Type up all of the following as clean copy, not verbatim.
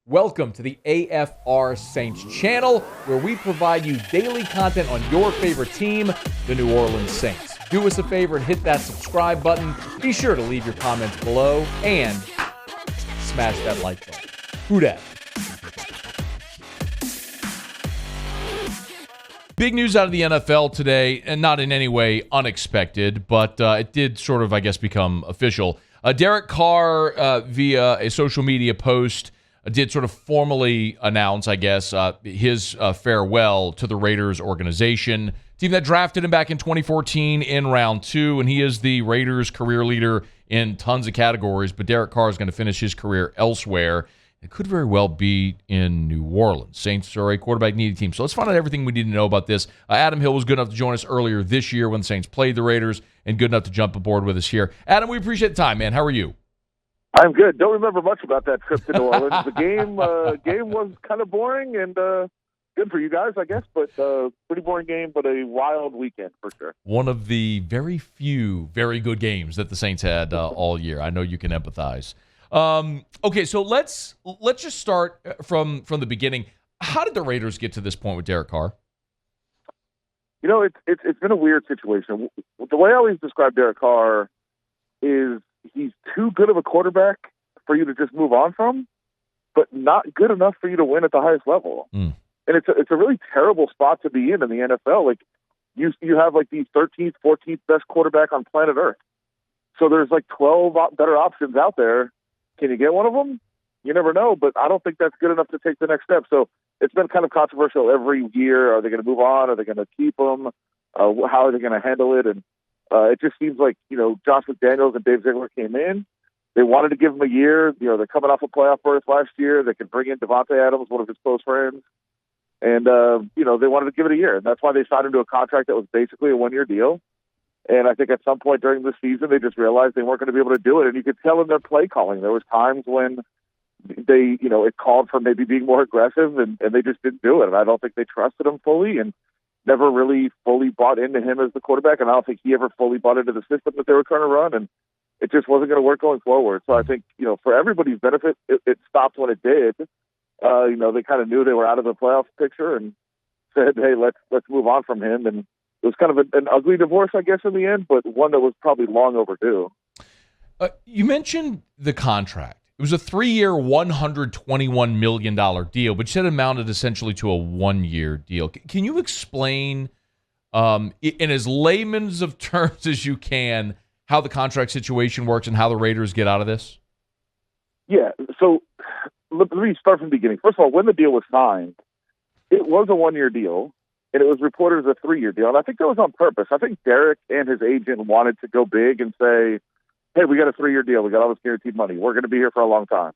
Welcome to the AFR Saints channel, where we provide you daily content on your favorite team, the New Orleans Saints. Do us a favor and hit that subscribe button. Be sure to leave your comments below and smash that like button. Who dat? Big news out of the NFL today, and not in any way unexpected, but it did sort of, I guess, become official. Derek Carr, via a social media post, did sort of formally announce, I guess, his farewell to the Raiders organization, team that drafted him back in 2014 in round 2, and he is the Raiders career leader in tons of categories, but Derek Carr is going to finish his career elsewhere. It could very well be in New Orleans. Saints are a quarterback-needy team. So let's find out everything we need to know about this. Adam Hill was good enough to join us earlier this year when the Saints played the Raiders, and good enough to jump aboard with us here. Adam, we appreciate the time, man. How are you? I'm good. Don't remember much about that trip to New Orleans. The game was kind of boring and good for you guys, I guess, but pretty boring game, but a wild weekend for sure. One of the very few very good games that the Saints had all year. I know you can empathize. Okay, so let's just start from the beginning. How did the Raiders get to this point with Derek Carr? You know, it's been a weird situation. The way I always describe Derek Carr is he's too good of a quarterback for you to just move on from, but not good enough for you to win at the highest level. And it's a really terrible spot to be in the NFL. Like you have like the 13th, 14th best quarterback on planet Earth. So there's like 12 better options out there. Can you get one of them? You never know, but I don't think that's good enough to take the next step. So it's been kind of controversial every year. Are they going to move on? Are they going to keep him? How are they going to handle it? And it just seems like, Josh McDaniels and Dave Ziegler came in. They wanted to give him a year. They're coming off a playoff berth last year. They can bring in Devontae Adams, one of his close friends. And, they wanted to give it a year. And that's why they signed him to a contract that was basically a one-year deal. And I think at some point during the season, they just realized they weren't going to be able to do it. And you could tell in their play calling. There was times when they, it called for maybe being more aggressive, and they just didn't do it. And I don't think they trusted him fully and never really fully bought into him as the quarterback. And I don't think he ever fully bought into the system that they were trying to run. And it just wasn't going to work going forward. So I think, for everybody's benefit, it stopped when it did. They kind of knew they were out of the playoff picture and said, hey, let's move on from him. And it was kind of an ugly divorce, I guess, in the end, but one that was probably long overdue. You mentioned the contract. It was a 3-year, $121 million deal, but you said it amounted essentially to a one-year deal. Can you explain, in as layman's of terms as you can, how the contract situation works and how the Raiders get out of this? Yeah, so let me start from the beginning. First of all, when the deal was signed, it was a one-year deal. And it was reported as a 3-year deal. And I think that was on purpose. I think Derek and his agent wanted to go big and say, hey, we got a 3-year deal. We got all this guaranteed money. We're going to be here for a long time.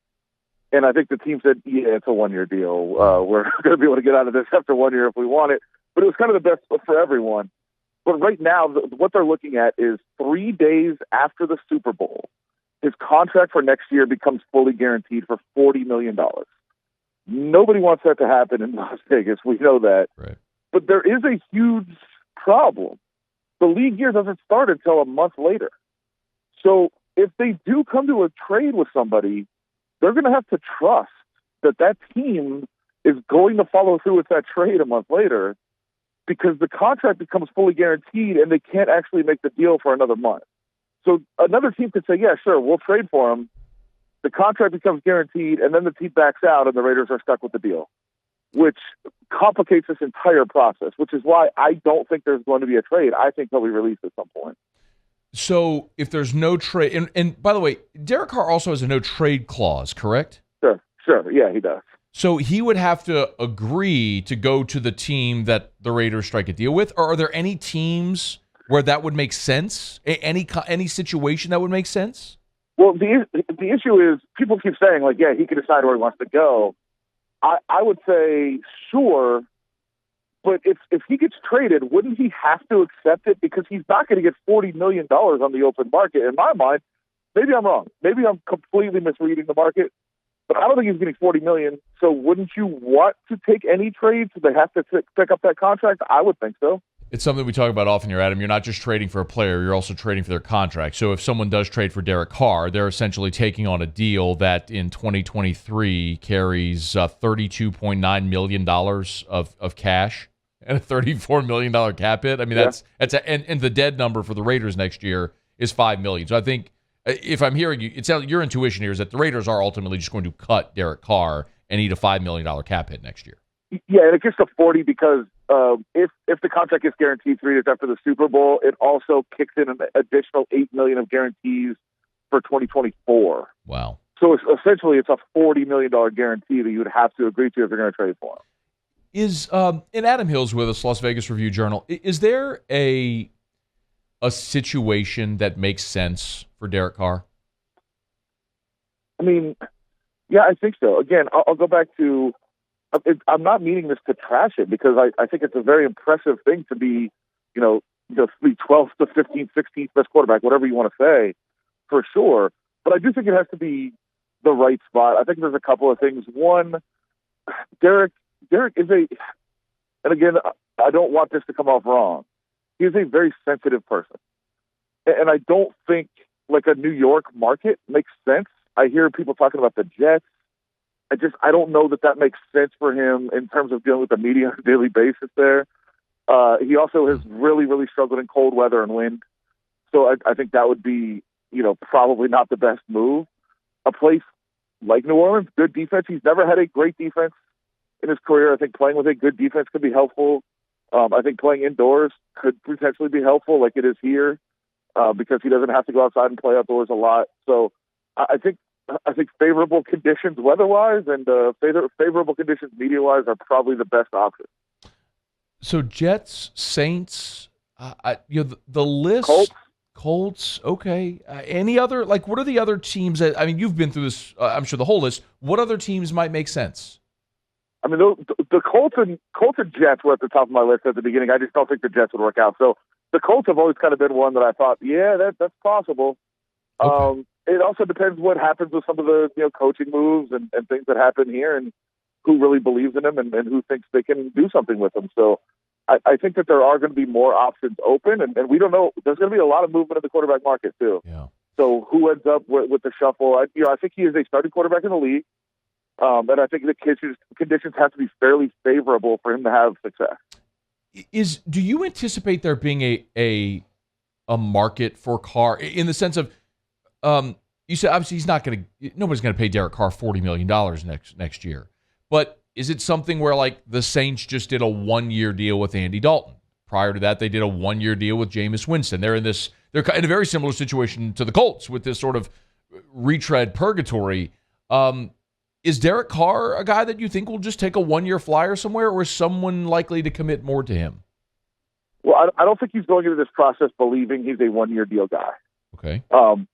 And I think the team said, yeah, it's a 1-year deal. We're going to be able to get out of this after 1 year if we want it. But it was kind of the best for everyone. But right now, what they're looking at is 3 days after the Super Bowl, his contract for next year becomes fully guaranteed for $40 million. Nobody wants that to happen in Las Vegas. We know that. Right. But there is a huge problem. The league year doesn't start until a month later. So if they do come to a trade with somebody, they're going to have to trust that team is going to follow through with that trade a month later, because the contract becomes fully guaranteed and they can't actually make the deal for another month. So another team could say, yeah, sure, we'll trade for him. The contract becomes guaranteed, and then the team backs out and the Raiders are stuck with the deal, which complicates this entire process, which is why I don't think there's going to be a trade. I think he'll be released at some point. So if there's no trade, and by the way, Derek Carr also has a no trade clause, correct? Sure. Yeah, he does. So he would have to agree to go to the team that the Raiders strike a deal with, or are there any teams where that would make sense? Any situation that would make sense? Well, the issue is people keep saying, like, yeah, he can decide where he wants to go. I would say, sure, but if he gets traded, wouldn't he have to accept it? Because he's not going to get $40 million on the open market. In my mind, maybe I'm wrong. Maybe I'm completely misreading the market, but I don't think he's getting $40 million. So wouldn't you want to take any trade so they have to pick up that contract? I would think so. It's something we talk about often here, Adam. You're not just trading for a player, you're also trading for their contract. So if someone does trade for Derek Carr, they're essentially taking on a deal that in 2023 carries $32.9 million of cash and a $34 million cap hit. I mean, and the dead number for the Raiders next year is $5 million. So I think if I'm hearing you, it sounds your intuition here is that the Raiders are ultimately just going to cut Derek Carr and eat a $5 million cap hit next year. Yeah, and it gets to 40 because if the contract is guaranteed 3 years after the Super Bowl, it also kicks in an additional $8 million of guarantees for 2024. Wow! So essentially, it's a $40 million guarantee that you would have to agree to if you're going to trade for him. Is and Adam Hill's with us, Las Vegas Review-Journal. Is there a situation that makes sense for Derek Carr? I mean, yeah, I think so. Again, I'll go back to. I'm not meaning this to trash it because I think it's a very impressive thing to be, the 12th to 15th, 16th best quarterback, whatever you want to say, for sure. But I do think it has to be the right spot. I think there's a couple of things. One, Derek is and again, I don't want this to come off wrong. He is a very sensitive person. And I don't think like a New York market makes sense. I hear people talking about the Jets. I don't know that makes sense for him in terms of dealing with the media on a daily basis there. He also has really, really struggled in cold weather and wind. So I think that would be, probably not the best move. A place like New Orleans, good defense. He's never had a great defense in his career. I think playing with a good defense could be helpful. I think playing indoors could potentially be helpful like it is here because he doesn't have to go outside and play outdoors a lot. So I think favorable conditions weather-wise and favorable conditions media-wise are probably the best option. So Jets, Saints, the list. Colts. Okay. Any other? Like, what are the other teams that? I mean, you've been through this. I'm sure the whole list. What other teams might make sense? I mean, the Colts and Jets were at the top of my list at the beginning. I just don't think the Jets would work out. So the Colts have always kind of been one that I thought, yeah, that's possible. Okay. It also depends what happens with some of the coaching moves and things that happen here and who really believes in them and who thinks they can do something with them. So I think that there are going to be more options open, and we don't know. There's going to be a lot of movement in the quarterback market too. Yeah. So who ends up with the shuffle? I think he is a starting quarterback in the league, and I think the conditions have to be fairly favorable for him to have success. Do you anticipate there being a market for Carr in the sense of you said obviously nobody's going to pay Derek Carr $40 million next year, but is it something where like the Saints just did a 1-year deal with Andy Dalton? Prior to that, they did a 1-year deal with Jameis Winston. They're in a very similar situation to the Colts with this sort of retread purgatory. Is Derek Carr a guy that you think will just take a 1-year flyer somewhere, or is someone likely to commit more to him? Well, I don't think he's going into this process believing he's a 1-year deal guy. Okay.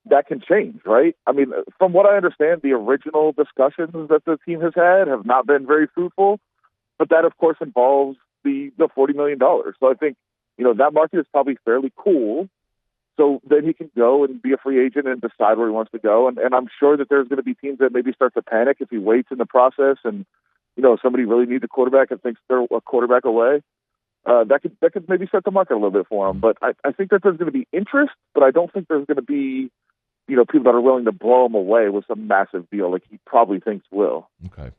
That can change, right? I mean, from what I understand, the original discussions that the team has had have not been very fruitful, but that, of course, involves the $40 million. So I think, that market is probably fairly cool. So then he can go and be a free agent and decide where he wants to go. And I'm sure that there's going to be teams that maybe start to panic if he waits in the process and, somebody really needs a quarterback and thinks they're a quarterback away. That could maybe set the market a little bit for him. But I think that there's going to be interest, but I don't think there's going to be, people that are willing to blow him away with some massive deal like he probably thinks will. Okay.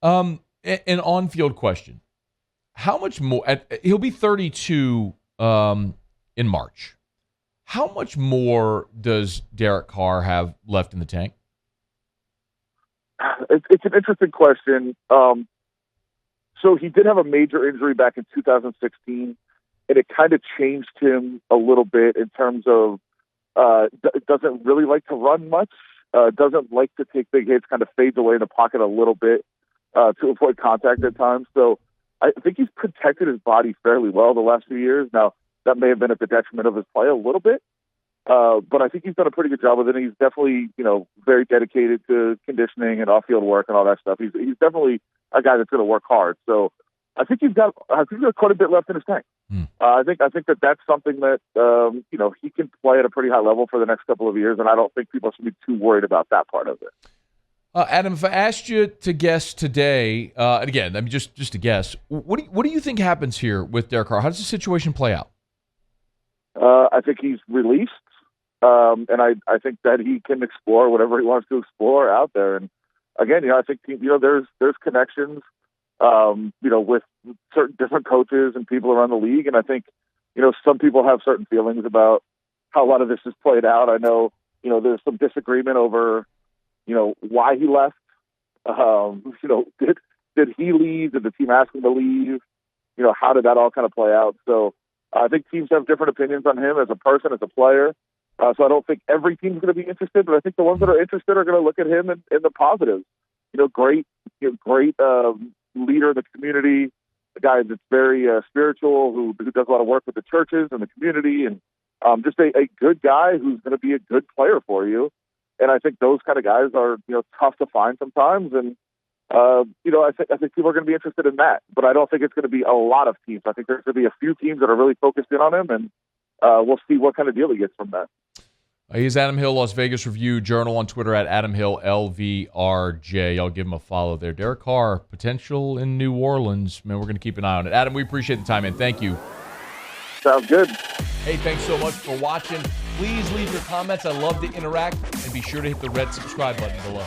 An on-field question. How much more? He'll be 32 in March. How much more does Derek Carr have left in the tank? It's an interesting question. So he did have a major injury back in 2016, and it kind of changed him a little bit in terms of doesn't really like to run much, doesn't like to take big hits, kind of fades away in the pocket a little bit to avoid contact at times. So I think he's protected his body fairly well the last few years. Now, that may have been at the detriment of his play a little bit, but I think he's done a pretty good job with it. He's definitely, very dedicated to conditioning and off-field work and all that stuff. He's definitely a guy that's going to work hard. So I think he's got quite a bit left in his tank. I think that's something that he can play at a pretty high level for the next couple of years, and I don't think people should be too worried about that part of it. Adam, if I asked you to guess today, and again, I mean, just to guess, what do you think happens here with Derek Carr? How does the situation play out? I think he's released, and I think that he can explore whatever he wants to explore out there. And again, I think there's connections, with certain different coaches and people around the league, and I think some people have certain feelings about how a lot of this is played out. I know there's some disagreement over why he left. Did he leave? Did the team ask him to leave? How did that all kind of play out? So I think teams have different opinions on him as a person, as a player. So I don't think every team's going to be interested, but I think the ones that are interested are going to look at him in the positives. Great leader of the community, a guy that's very spiritual, who does a lot of work with the churches and the community, and just a good guy who's going to be a good player for you. And I think those kind of guys are, tough to find sometimes. And, I think people are going to be interested in that. But I don't think it's going to be a lot of teams. I think there's going to be a few teams that are really focused in on him, and we'll see what kind of deal he gets from that. He's Adam Hill, Las Vegas Review-Journal, on Twitter at Adam Hill LVRJ. I'll give him a follow there. Derek Carr, potential in New Orleans. Man, we're going to keep an eye on it. Adam, we appreciate the time, man. Thank you. Sounds good. Hey, thanks so much for watching. Please leave your comments. I love to interact. And be sure to hit the red subscribe button below.